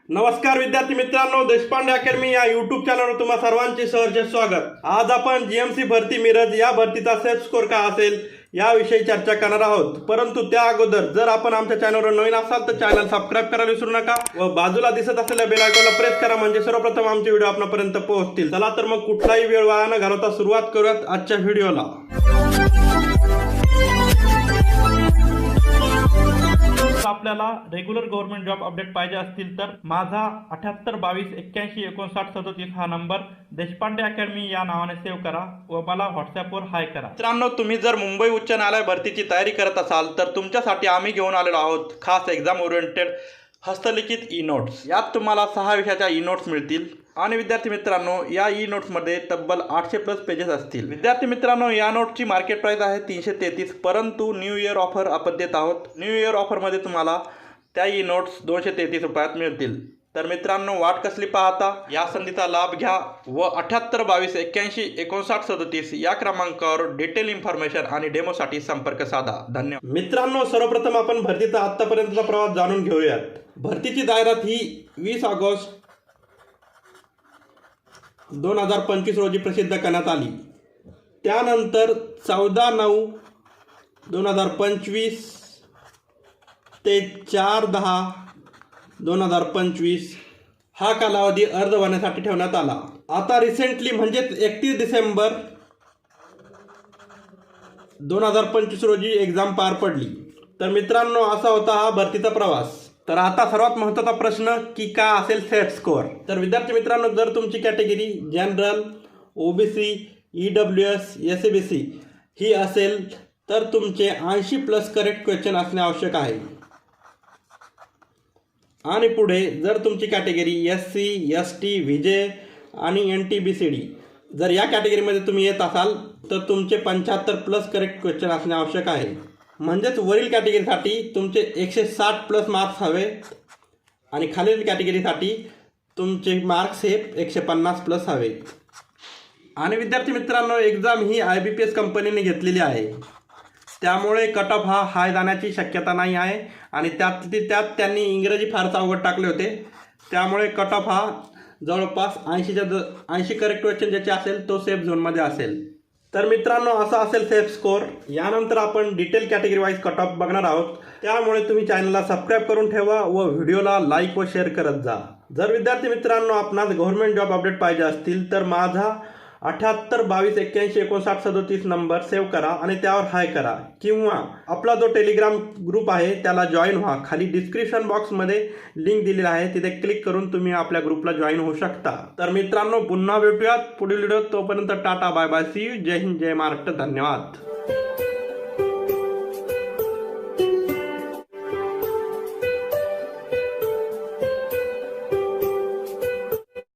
नमस्कार विद्यार्थी मित्रांनो, देशपांडे अकॅडमी या यूट्यूब चॅनलवर तुम्हा सर्वांचे सहर्ष स्वागत। आज आपण जीएमसी भरती मिरज या भरतीचा सेट स्कोर काय असेल याविषयी चर्चा करणार आहोत। परंतु त्या अगोदर जर आपण आमच्या चॅनलवर नवीन असाल तर चॅनल सबस्क्राइब करायला विसरू नका व बाजूला दिसत असलेल्या बेल आयकॉनला प्रेस करा, म्हणजे सर्वप्रथम आमचे व्हिडिओ आपल्यापर्यंत पोहोचतील। चला तर मग कुठलाही वेळ वाया न घालवता सुरुवात करूयात आजच्या व्हिडिओला। आपल्याला रेग्युलर गव्हर्नमेंट जॉब अपडेट पाहिजे असतील तर माझा 7822815937 हा नंबर देशपांडे अकॅडमी या नावाने सेव्ह करा व मला व्हॉट्सअपवर हाय करा। मित्रांनो, तुम्ही जर मुंबई उच्च न्यायालय भरतीची तयारी करत असाल तर तुमच्यासाठी आम्ही घेऊन आलेलो आहोत खास एक्झाम ओरिएंटेड हस्तलिखित ई नोट्स। यात तुम्हाला 6 विषयाच्या ई नोट्स मिळतील आणि विद्यार्थी मित्रांनो या ई नोट्समध्ये तब्बल 800+ पेजेस असतील। विद्यार्थी मित्रांनो, या नोट्सची मार्केट प्राइस आहे 333, परंतु न्यू इयर ऑफर आपण देत आहोत। न्यू इयर ऑफरमध्ये तुम्हाला त्या ई नोट्स 233 रुपयात मिळतील। तर मित्रांनो, वाट कसली पाहता, या संधीचा लाभ घ्या व 7822815937 या क्रमांकावर डिटेल इन्फॉर्मेशन आणि डेमोसाठी संपर्क साधा। धन्यवाद। मित्रांनो, सर्वप्रथम आपण भरतीचा आतापर्यंतचा प्रवास जाणून घेऊयात। भरतीची जाहिरात ही 20 ऑगस्ट 2025 रोजी प्रसिद्ध करण्यात आली। त्यानंतर 14/9/2025 ते 4/10/2025 हा कालावधी अर्ज भरण्यासाठी ठेवण्यात आला। आता रिसेंटली म्हणजेच 31 डिसेंबर 2025 रोजी एक्झाम पार पडली। तर मित्रांनो, असा होता हा भरतीचा प्रवास। तर आता सर्वात महत्त्वाचा प्रश्न की काय असेल सेट स्कोअर। तर विद्यार्थी मित्रांनो, जर तुमची category general, OBC, EWS, SEBC ही असेल तर तुमचे 80+ करेक्ट क्वेश्चन असणे आवश्यक आहे। आणि पुढे जर तुमची कॅटेगरी एससी, एसटी, व्हीजे आणि NTBCD जर या कॅटेगरीमध्ये तुम्ही येत असाल तर तुमचे 75+ करेक्ट क्वेश्चन असणे आवश्यक आहे। म्हणजेच वरील कॅटेगरीसाठी तुमचे 160+ मार्क्स हवे आणि खालील कॅटेगरीसाठी तुमचे मार्क्स हे 150+ हवे। आणि विद्यार्थी मित्रांनो, एक्झाम ही IBPS कंपनीने घेतलेली आहे, त्यामुळे कट ऑफ हा हाय जाण्याची शक्यता नाही आहे। आणि त्यात त्यांनी इंग्रजी फारच अवघड टाकले होते, त्यामुळे कट ऑफ हा जवळपास 80 करेक्ट क्वेश्चन ज्याचे असेल तो सेफ झोनमध्ये असेल। तर मित्रांनो, असा असेल सेफ स्कोअर। यानंतर आपण detail category wise cut off बघणार आहोत, त्यामुळे तुम्ही चॅनलला सबस्क्राईब करून ठेवा व व्हिडिओला लाईक व शेअर करत जा। जर विद्यार्थी मित्रांनो आपणास गव्हर्नमेंट जॉब अपडेट पाहिजे असतील तर माझा 7822815937 नंबर सेव्ह करा आणि त्यावर हाय करा, किंवा आपला जो टेलिग्राम ग्रुप आहे त्याला जॉईन व्हा। खाली डिस्क्रिप्शन बॉक्समध्ये लिंक दिलेली आहे, तिथे क्लिक करून तुम्ही आपल्या ग्रुपला जॉईन होऊ शकता। तर मित्रांनो, पुन्हा भेटूयात पुढील व्हिडिओत। तोपर्यंत tata, bye bye, see you, जय हिंद, जय महाराष्ट्र, धन्यवाद।